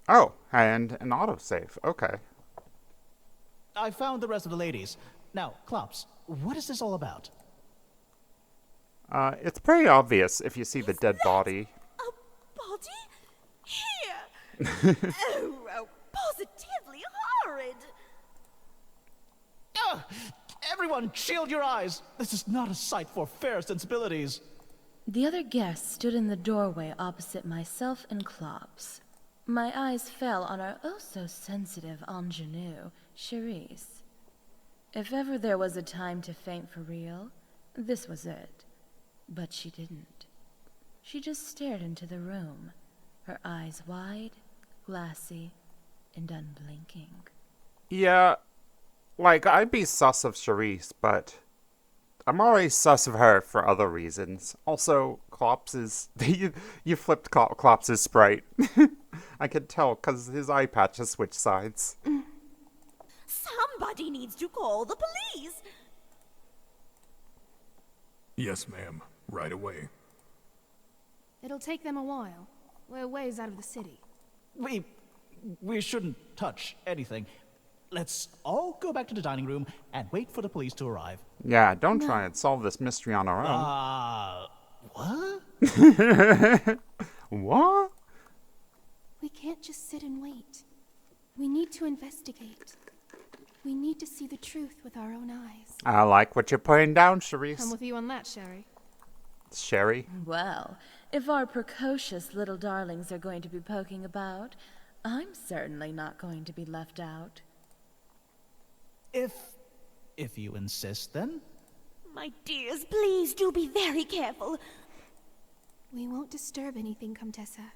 Oh, and an autosave. Okay. I found the rest of the ladies. Now, Klops, what is this all about? It's pretty obvious if you see the Is dead that body. a body? Here! Oh, positively horrid! Ugh! Everyone, shield your eyes! This is not a sight for fair sensibilities. The other guests stood in the doorway opposite myself and Klops. My eyes fell on our oh-so-sensitive ingenue, Charisse. If ever there was a time to faint for real, this was it. But she didn't. She just stared into the room, her eyes wide, glassy, and unblinking. Yeah, like, I'd be sus of Charisse, but I'm already sus of her for other reasons. Also, Klops is... you flipped Klops' sprite. I could tell, because his eye patch has switched sides. Somebody needs to call the police! Yes, ma'am. Right away. It'll take them a while. We're ways out of the city. We shouldn't touch anything. Let's all go back to the dining room and wait for the police to arrive. Yeah, don't try and solve this mystery on our own. What? What? We can't just sit and wait. We need to investigate. We need to see the truth with our own eyes. I like what you're putting down, Charisse. I'm with you on that, Sherry. Sherry? Well, if our precocious little darlings are going to be poking about, I'm certainly not going to be left out. If you insist, then. My dears, please do be very careful. We won't disturb anything, Comtessa.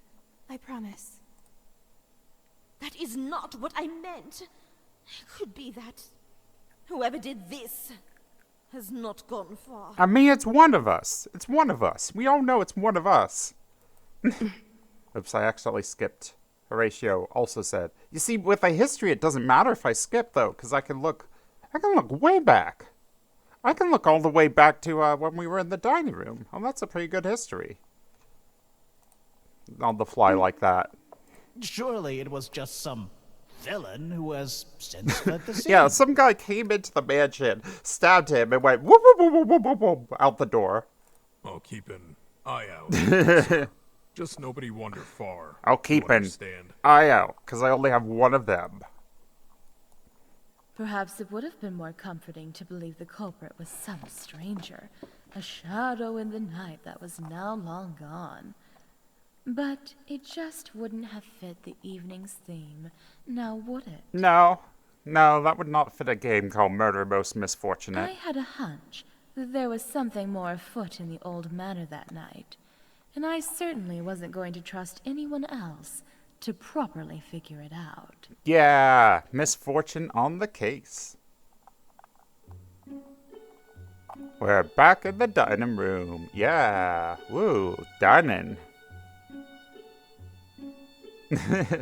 I promise. That is not what I meant. It could be that whoever did this has not gone far. I mean, it's one of us. It's one of us. We all know it's one of us. Oops, I accidentally skipped. Horatio also said, you see, with a history, it doesn't matter if I skip, though, because I can look way back. I can look all the way back to when we were in the dining room. Oh, that's a pretty good history. On the fly like that. Surely it was just some villain who has since fled the scene. Yeah, some guy came into the mansion, stabbed him, and went whoop, whoop, whoop, whoop, whoop, whoop, whoop, out the door. I'll keep an eye out. sir. Just nobody wander far. I'll keep You an understand? eye out, because I only have one of them. Perhaps it would have been more comforting to believe the culprit was some stranger, a shadow in the night that was now long gone. But it just wouldn't have fit the evening's theme, now would it? No, that would not fit a game called Murder Most Misfortunate. I had a hunch that there was something more afoot in the old manor that night, and I certainly wasn't going to trust anyone else to properly figure it out. Yeah, misfortune on the case. We're back in the dining room. Yeah, woo, dining.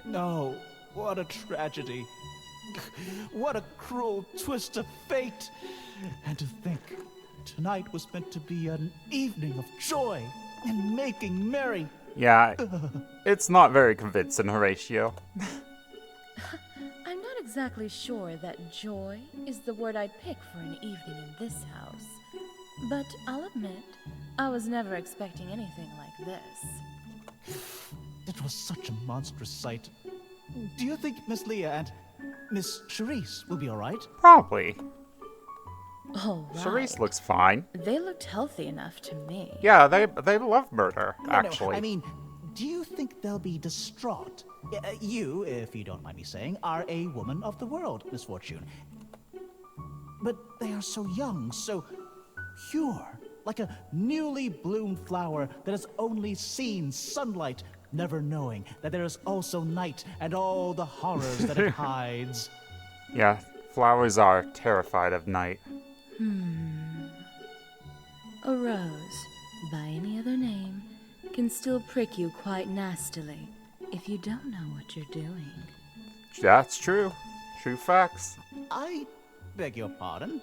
No, what a tragedy. What a cruel twist of fate. And to think, tonight was meant to be an evening of joy and making merry. Yeah, it's not very convincing, Horatio. I'm not exactly sure that joy is the word I'd pick for an evening in this house. But I'll admit, I was never expecting anything like this. It was such a monstrous sight. Do you think Miss Leah and Miss Charisse will be all right? Probably. All right. Charisse looks fine. They looked healthy enough to me. Yeah, they love murder, actually. No, I mean, do you think they'll be distraught? You, if you don't mind me saying, are a woman of the world, Misfortune. But they are so young, so pure, like a newly bloomed flower that has only seen sunlight, never knowing that there is also night and all the horrors that it hides. Yeah, flowers are terrified of night. A rose, by any other name, can still prick you quite nastily if you don't know what you're doing. That's true. True facts. I beg your pardon?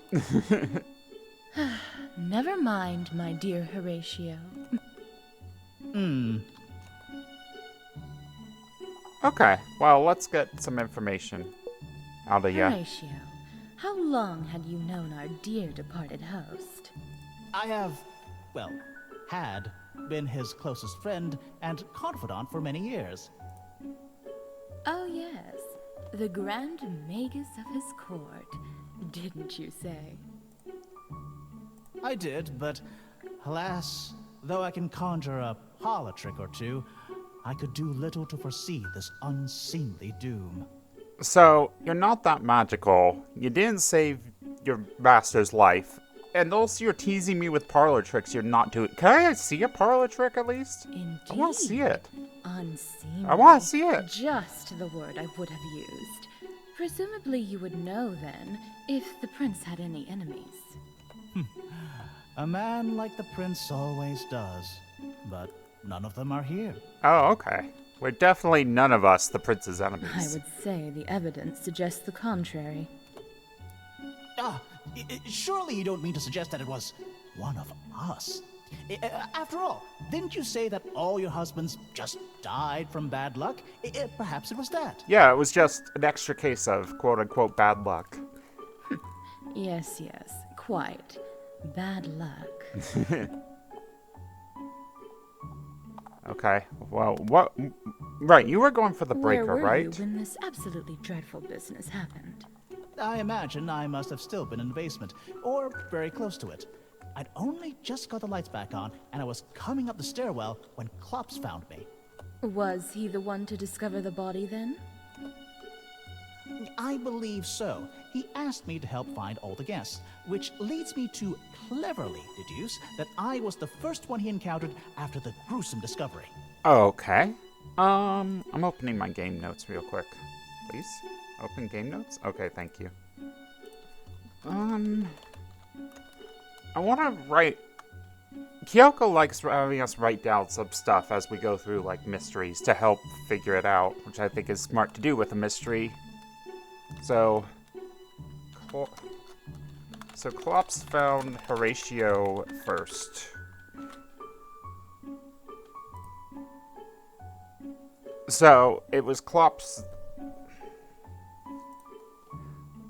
Never mind, my dear Horatio. Okay, well, let's get some information out of you. Horatio, how long had you known our dear departed host? I have, well, had been his closest friend and confidant for many years. Oh yes, the Grand Magus of his court, didn't you say? I did, but alas, though I can conjure a parlor trick or two, I could do little to foresee this unseemly doom. So, you're not that magical. You didn't save your master's life. And also, you're teasing me with parlor tricks you're not doing. Can I see a parlor trick at least? Indeed. I want to see it. Unseemly. I want to see it. Just the word I would have used. Presumably you would know then, if the prince had any enemies. A man like the prince always does, but none of them are here. Oh, okay. We're definitely none of us the prince's enemies. I would say the evidence suggests the contrary. Surely you don't mean to suggest that it was one of us. After all, didn't you say that all your husbands just died from bad luck? Perhaps it was that. Yeah, it was just an extra case of quote-unquote bad luck. Yes, quite. Bad luck. Okay, well, what... Right, you were going for the breaker, Where were right? you when this absolutely dreadful business happened? I imagine I must have still been in the basement, or very close to it. I'd only just got the lights back on, and I was coming up the stairwell when Klops found me. Was he the one to discover the body then? I believe so. He asked me to help find all the guests, which leads me to cleverly deduce that I was the first one he encountered after the gruesome discovery. Okay. I'm opening my game notes real quick. Please? Open game notes? Okay, thank you. I want to write... Kyoko likes having us write down some stuff as we go through, like, mysteries to help figure it out, which I think is smart to do with a mystery. So Klops found Horatio first. So, it was Klops...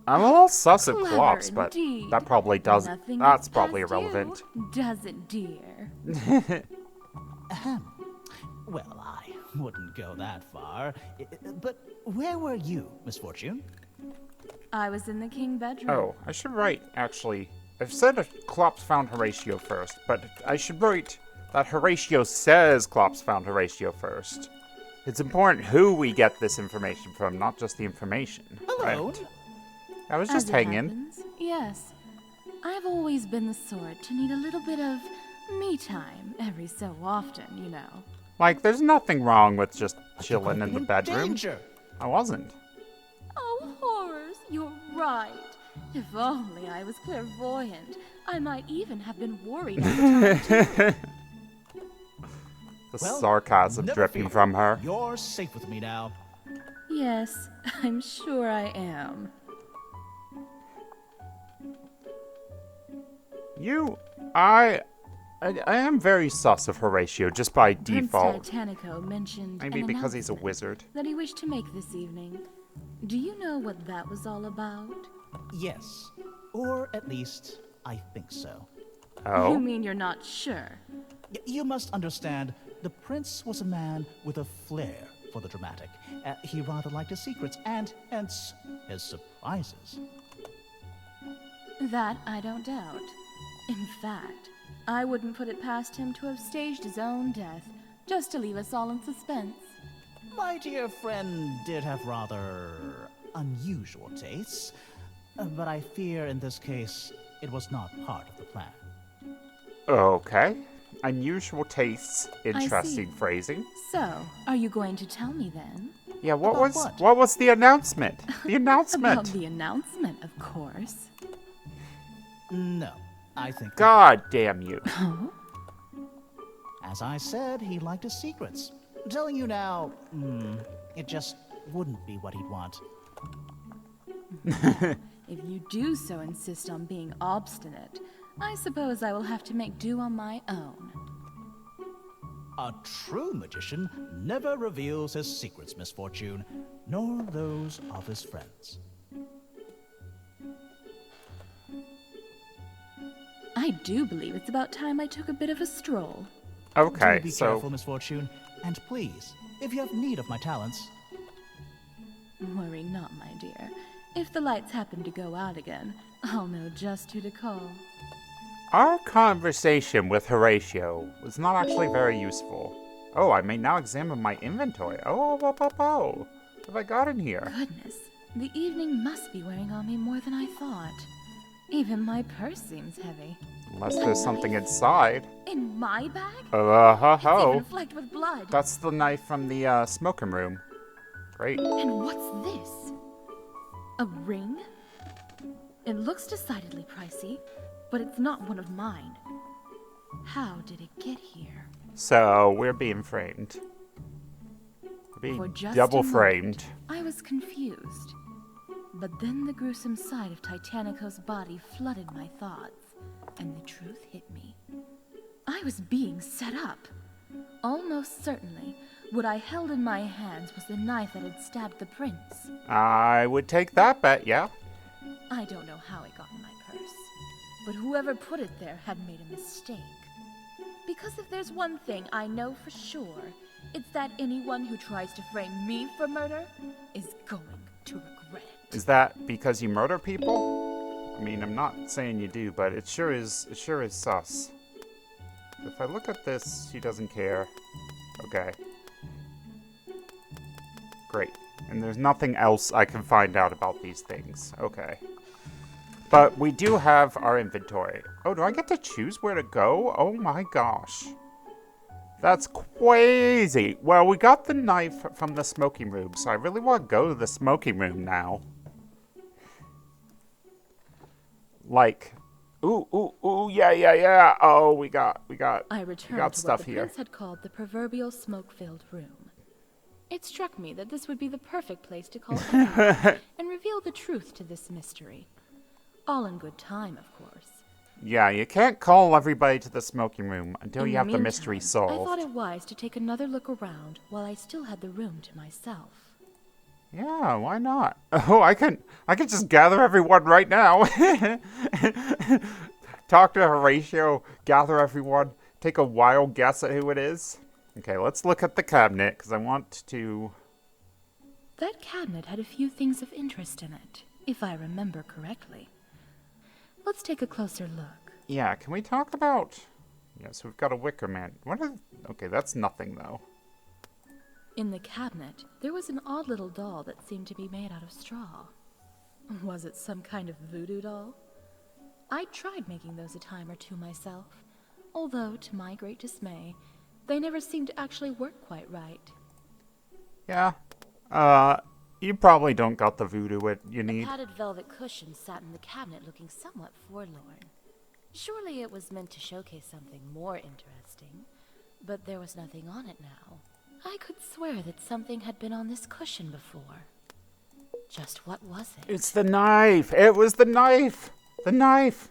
I'm a little sus of Clever Klops, but indeed. that probably does... Nothing That's gets probably past irrelevant. You, does it, dear? Well, I wouldn't go that far. But where were you, Misfortune? I was in the king bedroom. Oh, I should write, actually... I've said Klops found Horatio first, but I should write that Horatio says Klops found Horatio first. It's important who we get this information from, not just the information. Hello. Right? I was As just it hanging. happens, yes. I've always been the sort to need a little bit of me time every so often, you know. Like, there's nothing wrong with just chilling in the bedroom. Danger. I wasn't. Oh, horrors, you're right. If only I was clairvoyant, I might even have been worried at the time, too. The Well, sarcasm never dripping fear. from her. You're safe with me now. Yes, I'm sure I am. I am very sus of Horatio, just by default. Prince Titanico mentioned Maybe an because he's a announcement wizard. that he wished to make this evening. Do you know what that was all about? Yes. Or at least, I think so. You Oh? mean you're not sure? You must understand, the prince was a man with a flair for the dramatic. He rather liked his secrets, and hence his surprises. That I don't doubt. In fact, I wouldn't put it past him to have staged his own death, just to leave us all in suspense. My dear friend did have rather unusual tastes, but I fear in this case it was not part of the plan. Okay. Unusual tastes. Interesting see. phrasing. So, are you going to tell me then? Yeah, what About was what? was the announcement? The announcement. About the announcement, of course. No, I think God damn you. as I said, he liked his secrets. Telling you now, it just wouldn't be what he'd want. If you do so insist on being obstinate, I suppose I will have to make do on my own. A true magician never reveals his secrets, Misfortune, nor those of his friends. I do believe it's about time I took a bit of a stroll. Okay, Do be so careful, Misfortune, and please, if you have need of my talents, Worry not, my dear. If the lights happen to go out again, I'll know just who to call. our conversation with Horatio was not actually very useful. Oh, I may now examine my inventory. Oh. What have I got in here? Goodness, the evening must be wearing on me more than I thought. Even my purse seems heavy. Unless there's something inside. In my bag? Ho. It's even flecked with blood. That's the knife from the smoking room. Great. And what's this? A ring? It looks decidedly pricey, but it's not one of mine. How did it get here? So, we're being framed. We're For being just double a moment, framed. I was confused. But then the gruesome sight of Titanico's body flooded my thoughts, and the truth hit me. I was being set up. Almost certainly, what I held in my hands was the knife that had stabbed the prince. I would take that bet, yeah. I don't know how it got in my purse, but whoever put it there had made a mistake. Because if there's one thing I know for sure, it's that anyone who tries to frame me for murder is going to regret it. Is that because you murder people? I mean, I'm not saying you do, but it sure is sus. If I look at this, she doesn't care. Okay. Great. And there's nothing else I can find out about these things. Okay. But we do have our inventory. Oh, do I get to choose where to go? Oh my gosh. That's crazy. Well, we got the knife from the smoking room, so I really want to go to the smoking room now. Like, ooh, yeah. Oh, we got I returned to stuff what the here. prince had called the proverbial smoke-filled room. It struck me that this would be the perfect place to call everyone and reveal the truth to this mystery. All in good time, of course. Yeah, you can't call everybody to the smoking room until In you have the mystery meantime, solved. I thought it wise to take another look around while I still had the room to myself. Yeah, why not? Oh, I can just gather everyone right now. Talk to Horatio, gather everyone, take a wild guess at who it is. Okay, let's look at the cabinet, because I want to... That cabinet had a few things of interest in it, if I remember correctly. Let's take a closer look. Yeah, can we talk about... Yes, we've got a wicker man. Okay, that's nothing, though. In the cabinet, there was an odd little doll that seemed to be made out of straw. Was it some kind of voodoo doll? I tried making those a time or two myself, although, to my great dismay, they never seemed to actually work quite right. Yeah. You probably don't got the voodoo you The need. padded velvet cushion sat in the cabinet looking somewhat forlorn. Surely it was meant to showcase something more interesting, but there was nothing on it now. I could swear that something had been on this cushion before. Just what was it? It's the knife! It was the knife! The knife!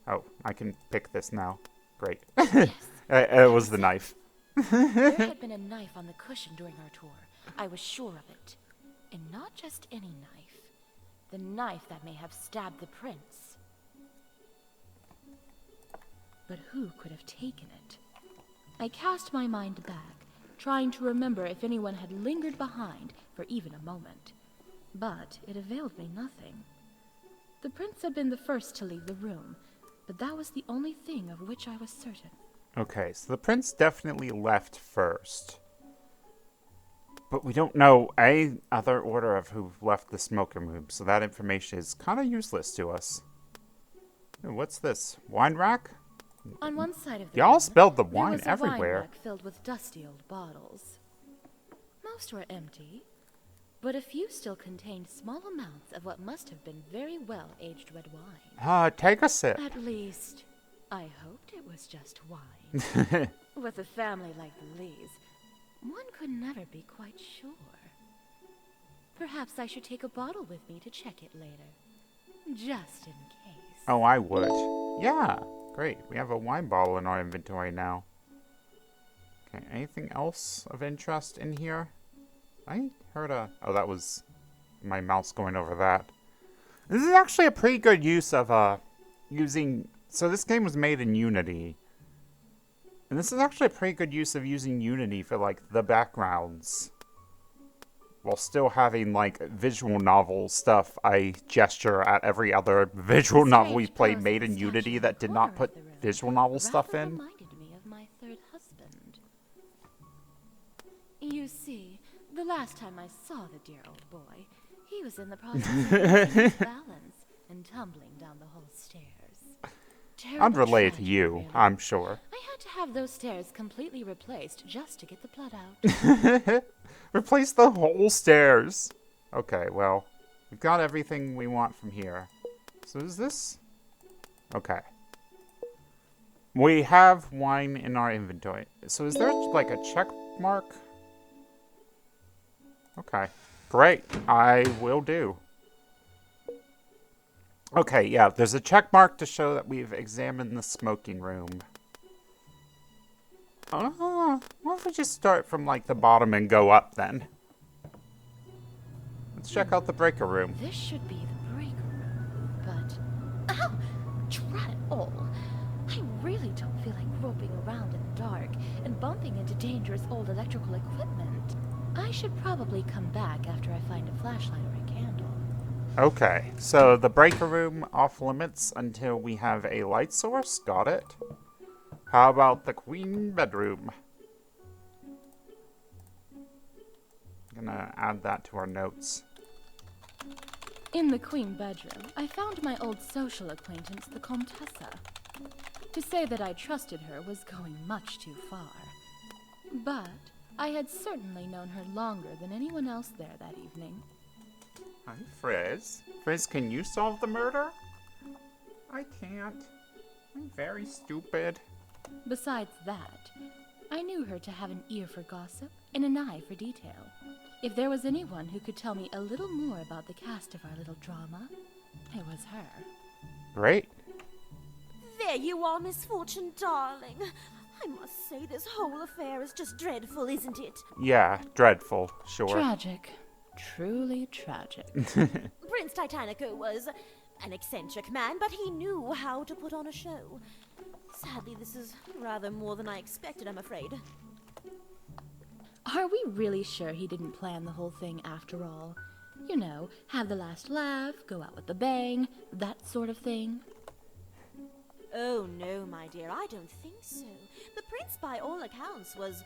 Oh, I can pick this now. Great. Yes. It was the knife. There had been a knife on the cushion during our tour. I was sure of it. And not just any knife. The knife that may have stabbed the prince. But who could have taken it? I cast my mind back, trying to remember if anyone had lingered behind for even a moment. But it availed me nothing. The prince had been the first to leave the room, but that was the only thing of which I was certain. Okay, so the prince definitely left first. But we don't know any other order of who left the smoking room, so that information is kind of useless to us. Ooh, what's this? Wine rack? On one side of the Y'all room, spilled the there wine was a everywhere. wine rack filled with dusty old bottles. Most were empty, but a few still contained small amounts of what must have been very well-aged red wine. Take a sip. At least, I hoped it was just wine. With a family like the Lees, one could never be quite sure. Perhaps I should take a bottle with me to check it later. Just in case. Oh, I would. Yeah, great. We have a wine bottle in our inventory now. Okay, anything else of interest in here? I heard a... Oh, that was my mouse going over that. This is actually a pretty good use of, using... So this game was made in Unity. And this is actually a pretty good use of using Unity for, like, the backgrounds. While still having, like, visual novel stuff I gesture at every other visual novel we played made in Unity that did not put visual novel stuff in. Reminded me of my third husband. You see, the last time I saw the dear old boy, he was in the process of losing his balance and tumbling down the whole stairs. Terrible Unrelated to tragedy, you, really. I'm sure. I had to have those stairs completely replaced just to get the blood out. Replace the whole stairs. Okay, well, we've got everything we want from here. So is this... Okay. We have wine in our inventory. So is there, like, a check mark? Okay. Great. I will do. Okay, yeah, there's a check mark to show that we've examined the smoking room. What if we just start from, like, the bottom and go up, then? Let's check out the breaker room. This should be the breaker room, but... Ow! Drat it all! I really don't feel like groping around in the dark and bumping into dangerous old electrical equipment. I should probably come back after I find a flashlight or a candle. Okay, so the breaker room off limits until we have a light source. Got it. How about the queen bedroom? Gonna add that to our notes. In the queen bedroom, I found my old social acquaintance, the Comtessa. To say that I trusted her was going much too far. But I had certainly known her longer than anyone else there that evening. Hi, Frizz. Frizz, can you solve the murder? I can't. I'm very stupid. Besides that, I knew her to have an ear for gossip and an eye for detail. If there was anyone who could tell me a little more about the cast of our little drama, it was her. Great. There you are, Misfortune, darling. I must say this whole affair is just dreadful, isn't it? Yeah, dreadful, sure. Tragic. Truly tragic. Prince Titanico was an eccentric man, but he knew how to put on a show. Sadly, this is rather more than I expected, I'm afraid. Are we really sure he didn't plan the whole thing after all? You know, have the last laugh, go out with a bang, that sort of thing? Oh, no, my dear, I don't think so. The prince, by all accounts, was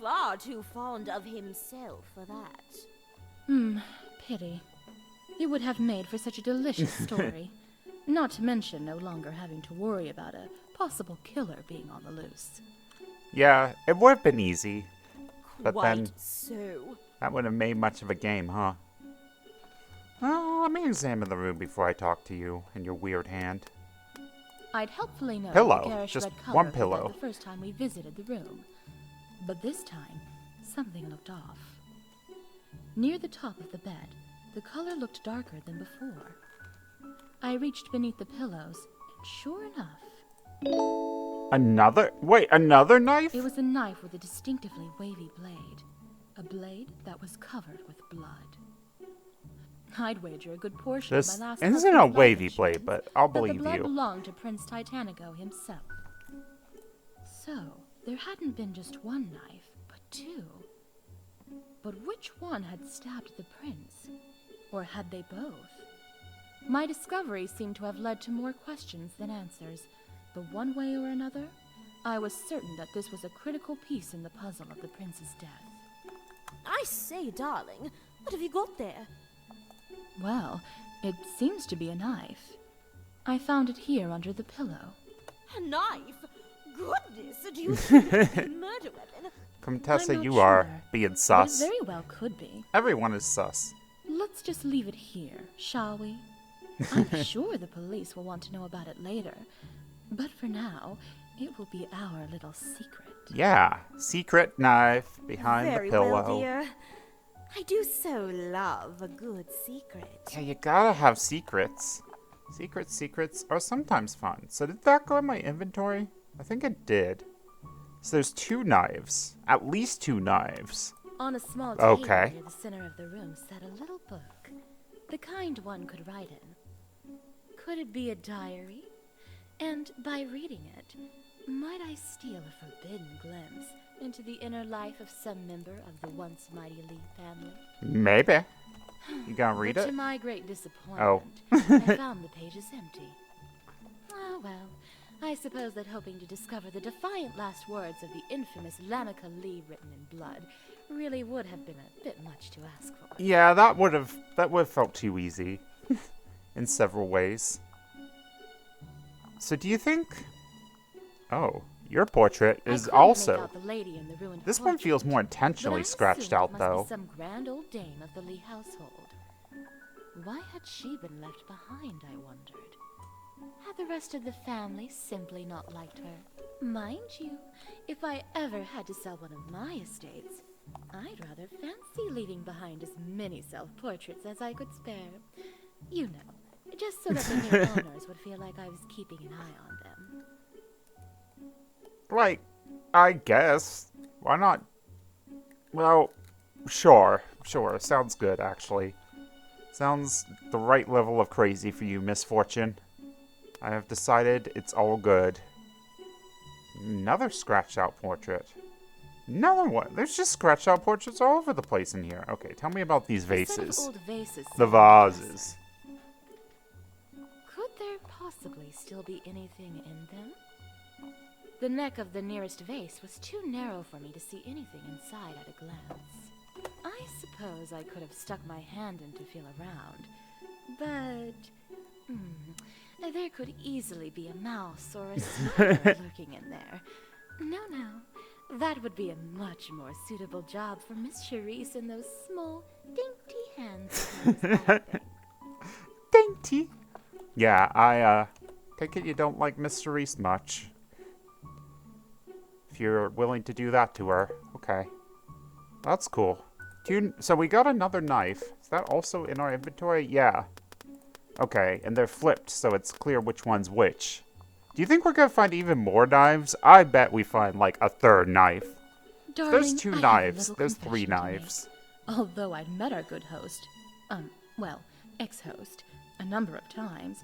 far too fond of himself for that. Pity. It would have made for such a delicious story. Not to mention no longer having to worry about a possible killer being on the loose. Yeah, it would have been easy. But Quite then so. that wouldn't have made much of a game, huh? Well, let me examine the room before I talk to you and your weird hand. I'd helpfully know Pillow. the garish Just red color one we got pillow. the first time we visited the room. But this time, something looked off. Near the top of the bed, the color looked darker than before. I reached beneath the pillows, and sure enough... Another knife? It was a knife with a distinctively wavy blade. A blade that was covered with blood. I'd wager a good portion This of my last isn't husband's a life wavy insurance blade, but I'll that the believe blood you. belonged to Prince Titanico himself. So, there hadn't been just one knife, but two. But which one had stabbed the prince? Or had they both? My discovery seemed to have led to more questions than answers, but one way or another, I was certain that this was a critical piece in the puzzle of the prince's death. I say, darling, what have you got there? Well, it seems to be a knife. I found it here under the pillow. A knife? Goodness, do you think it's a murder weapon? Contessa, I'm not you are sure, being But sus. it very well could be. Everyone is sus. Let's just leave it here, shall we? I'm sure the police will want to know about it later. But for now, it will be our little secret. Yeah, secret knife behind Very the pillow. well, dear. I do so love a good secret. Yeah, you gotta have secrets. Secrets are sometimes fun. So did that go in my inventory? I think it did. So there's 2 knives. At least 2 knives. On a small table Okay. near the center of the room sat a little book, the kind one could write in. Could it be a diary? And by reading it, might I steal a forbidden glimpse into the inner life of some member of the once mighty Lee family? Maybe. You gonna read But it? to my great disappointment, Oh. I found the pages empty. Ah, well, I suppose that hoping to discover the defiant last words of the infamous Lanica Lee written in blood really would have been a bit much to ask for. Yeah, that would have felt too easy. In several ways. So do you think... Oh, your portrait I is couldn't also... make out the lady in the ruined This one portrait, feels more but intentionally I scratched assumed it out, must though. be some grand old dame of the Lee household. Why had she been left behind, I wondered? Had the rest of the family simply not liked her? Mind you, if I ever had to sell one of my estates, I'd rather fancy leaving behind as many self-portraits as I could spare. You know, just so that the new owners would feel like I was keeping an eye on them. Like, I guess. Why not? Well, sure. Sounds good, actually. Sounds the right level of crazy for you, Misfortune. I have decided it's all good. Another scratched out portrait. Another one. There's just scratched out portraits all over the place in here. Okay, tell me about these A set of vases. old vases The sat on the vases. dresser. Could there possibly still be anything in them? The neck of the nearest vase was too narrow for me to see anything inside at a glance. I suppose I could have stuck my hand in to feel around, but there could easily be a mouse or a spider lurking in there. No, that would be a much more suitable job for Miss Charisse and those small, dainty hands of hers, I think. Dainty. Yeah, I take it you don't like Miss Cerise much. If you're willing to do that to her, okay. That's cool. So we got another knife. Is that also in our inventory? Yeah. Okay, and they're flipped, so it's clear which one's which. Do you think we're gonna find even more knives? I bet we find like a 3rd knife. Darling, There's 2 I have a knives. little There's 3 confession to make. knives. Although I'd met our good host, ex-host, a number of times,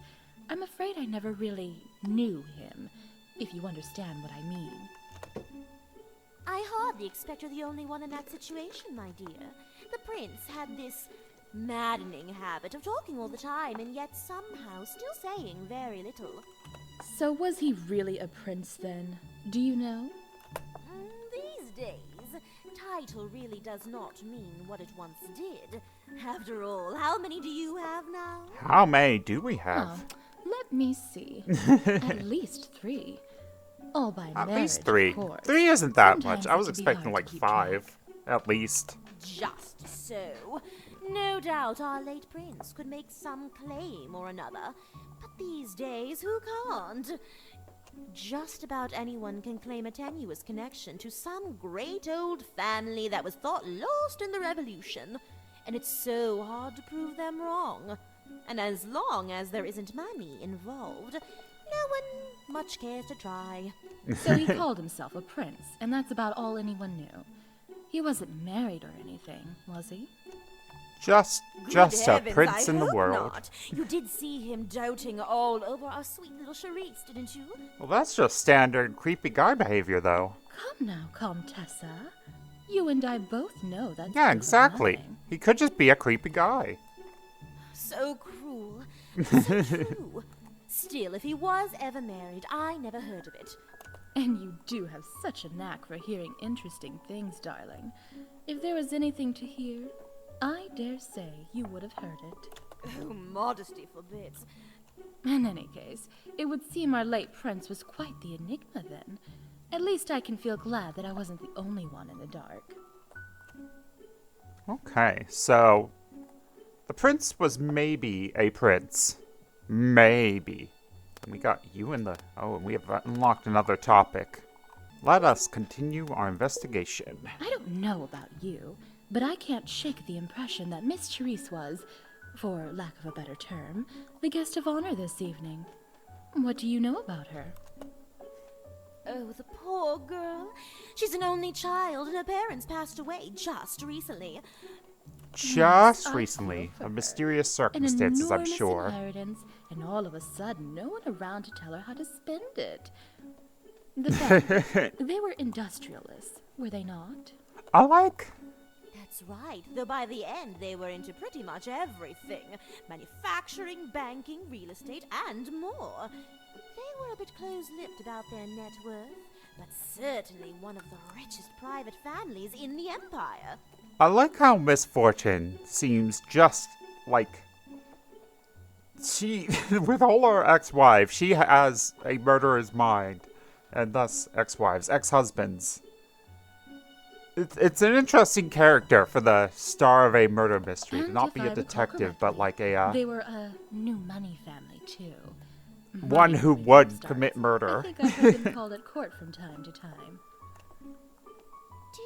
I'm afraid I never really knew him, if you understand what I mean. I hardly expect you're the only one in that situation, my dear. The prince had this maddening habit of talking all the time and yet somehow still saying very little. So was he really a prince then? Do you know? These days, title really does not mean what it once did. After all, how many do you have now? How many do we have? Let me see. At least 3. All by At marriage, least 3. of course. 3 isn't that Sometimes much. I it was can be expecting hard like to keep 5, at least. Just so. No doubt our late prince could make some claim or another. But these days, who can't? Just about anyone can claim a tenuous connection to some great old family that was thought lost in the Revolution. And it's so hard to prove them wrong. And as long as there isn't money involved, no one much cares to try. So he called himself a prince, and that's about all anyone knew. He wasn't married or anything, was he? Just Good a heavens, prince I in the hope world. Not. You did see him doting all over our sweet little Charisse, didn't you? Well, that's just standard creepy guy behavior, though. Come now, Comtessa. You and I both know that's Yeah, proof of exactly. nothing. He could just be a creepy guy. So cruel. So true. Still, if he was ever married, I never heard of it. And you do have such a knack for hearing interesting things, darling. If there was anything to hear, I dare say you would have heard it. Oh, modesty forbids. In any case, it would seem our late prince was quite the enigma then. At least I can feel glad that I wasn't the only one in the dark. Okay, so the prince was maybe a prince. Maybe. And we got you in the... Oh, and we have unlocked another topic. Let us continue our investigation. I don't know about you, but I can't shake the impression that Miss Charisse was, for lack of a better term, the guest of honor this evening. What do you know about her? Oh, the poor girl. She's an only child, and her parents passed away just recently. Just I recently, feel for of her. mysterious An circumstances, I'm enormous sure. inheritance, and all of a sudden, no one around to tell her how to spend it. The family, they were industrialists, were they not? I like. That's right, though by the end they were into pretty much everything. Manufacturing, banking, real estate, and more. They were a bit close-lipped about their net worth, but certainly one of the richest private families in the Empire. I like how Misfortune seems just like she, with all her ex-wives, she has a murderer's mind, and thus ex-wives, ex-husbands. It's an interesting character for the star of a murder mystery, to And not if be I a recall detective, but correctly, like a they were a new money family, too. one Money who coming would from commit stars. murder. I think I've heard them called at court from time to time.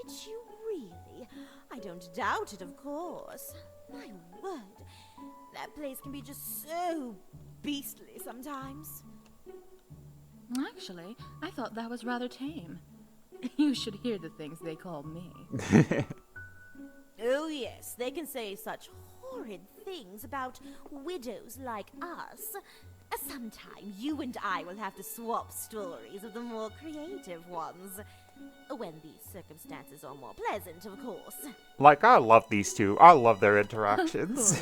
Did you really? I don't doubt it, of course. My word, that place can be just so beastly sometimes. Actually, I thought that was rather tame. You should hear the things they call me. Oh yes, they can say such horrid things about widows like us. Sometime you and I will have to swap stories of the more creative ones. When the circumstances are more pleasant, of course. Like, I love these two. I love their interactions.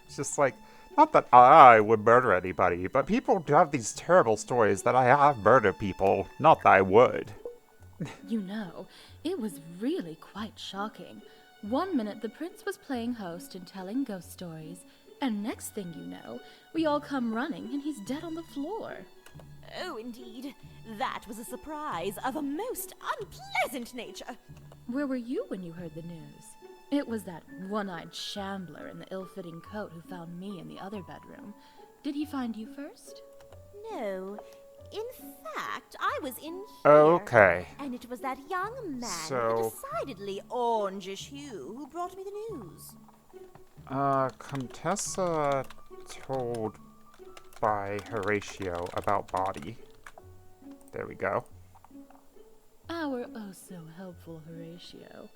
It's just like, not that I would murder anybody, but people do have these terrible stories that I have murdered people. Not that I would. You know, it was really quite shocking. One minute the prince was playing host and telling ghost stories, and next thing you know, we all come running and he's dead on the floor. Oh, indeed. That was a surprise of a most unpleasant nature. Where were you when you heard the news? It was that one-eyed shambler in the ill-fitting coat who found me in the other bedroom. Did he find you first? No. In fact, I was in here. Okay. And it was that young man So- with a decidedly orangish hue who brought me the news. Contessa told by Horatio about body. There we go. Our oh-so-helpful Horatio.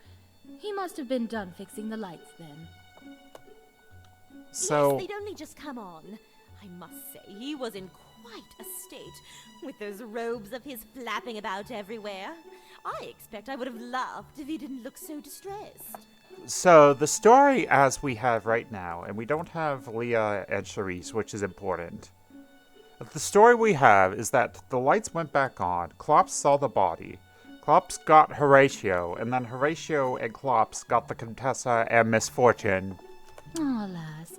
He must have been done fixing the lights then. So, Yes, they'd only just come on. I must say, he was in quite a state, with those robes of his flapping about everywhere. I expect I would have laughed if he didn't look so distressed. so the story as we have right now, and we don't have Leah and Charisse, which is important. The story we have is that the lights went back on, Klops saw the body, Klops got Horatio, and then Horatio and Klops got the Contessa and Misfortune. Oh, alas,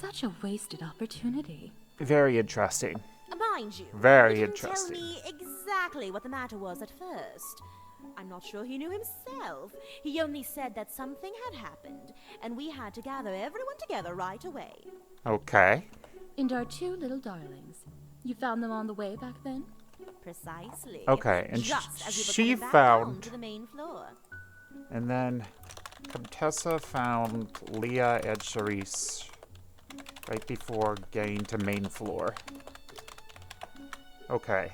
such a wasted opportunity. Very interesting. Mind you, Very he didn't interesting. tell me exactly what the matter was at first. I'm not sure he knew himself. He only said that something had happened, and we had to gather everyone together right away. Okay. And our two little darlings. You found them on the way back then? Precisely. Okay, and just as we were she coming back down found- to the main floor. And then Contessa found Leah and Charisse right before getting to main floor. Okay.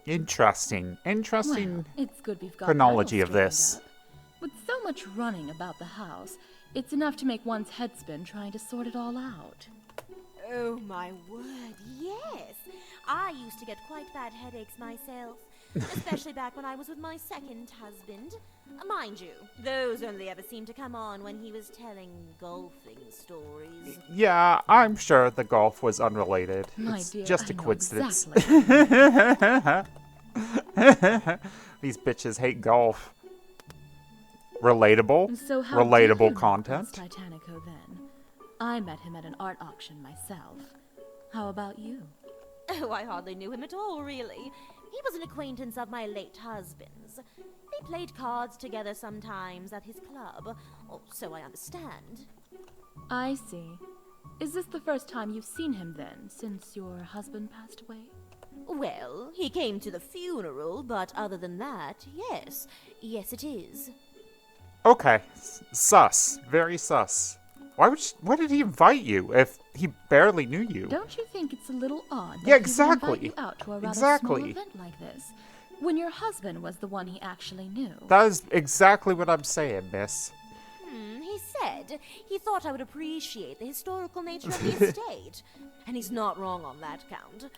Interesting. Interesting. Well, it's good we've got chronology that of all this. straightened out. With so much running about the house, it's enough to make one's head spin trying to sort it all out. Oh my word, yes! I used to get quite bad headaches myself, especially back when I was with my second husband. Mind you, those only ever seemed to come on when he was telling golfing stories. Yeah, I'm sure the golf was unrelated. My It's dear, just I a know coincidence. exactly. These bitches hate golf. Relatable. And so how did you Relatable meet content. Prince Titanico then? I met him at an art auction myself. How about you? Oh, I hardly knew him at all, really. He was an acquaintance of my late husband's. They played cards together sometimes at his club, or so I understand. I see. Is this the first time you've seen him then, since your husband passed away? Well, he came to the funeral, but other than that, yes. Yes, it is. Okay. Sus. Very sus. Why did he invite you if he barely knew you? Don't you think it's a little odd that Yeah, he would exactly. invite you out to a rather Exactly. small event like this? when your husband was the one he actually knew. That is exactly what I'm saying, miss. He said he thought I would appreciate the historical nature of the estate. And he's not wrong on that count.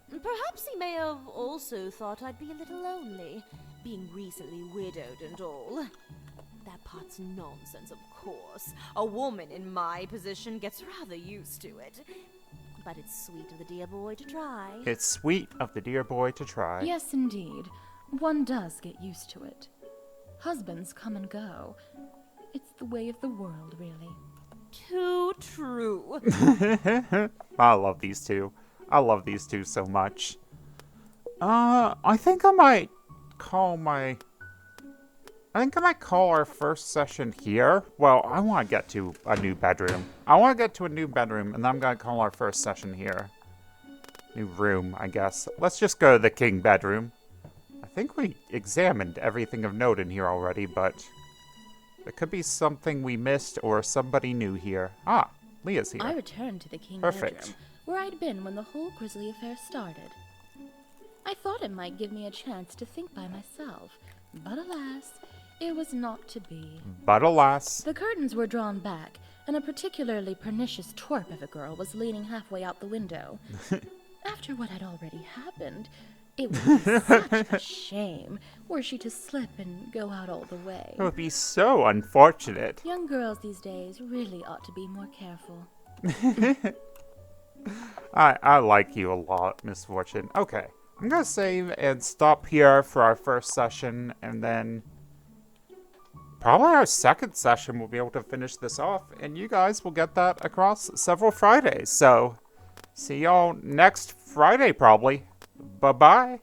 Perhaps he may have also thought I'd be a little lonely, being recently widowed and all. That part's nonsense, of course. A woman in my position gets rather used to it. But it's sweet of the dear boy to try. It's sweet of the dear boy to try. Yes, indeed. One does get used to it. Husbands come and go. It's the way of the world, really. Too true. I love these two. I love these two so much. I think I might call our first session here. Well, I want to get to a new bedroom. And then I'm going to call our first session here. New room, I guess. Let's just go to the king bedroom. I think we examined everything of note in here already, but there could be something we missed or somebody new here. Ah, Leah's here. I returned to the king Perfect. bedroom, where I'd been when the whole grisly affair started. I thought it might give me a chance to think by myself, but alas, it was not to be. But alas. The curtains were drawn back, and a particularly pernicious twerp of a girl was leaning halfway out the window. After what had already happened, it would be such a shame were she to slip and go out all the way. It would be so unfortunate. Young girls these days really ought to be more careful. I like you a lot, Misfortune. Okay, I'm gonna save and stop here for our first session, and then probably our second session we'll be able to finish this off, and you guys will get that across several Fridays. So, see y'all next Friday, probably. Bye-bye.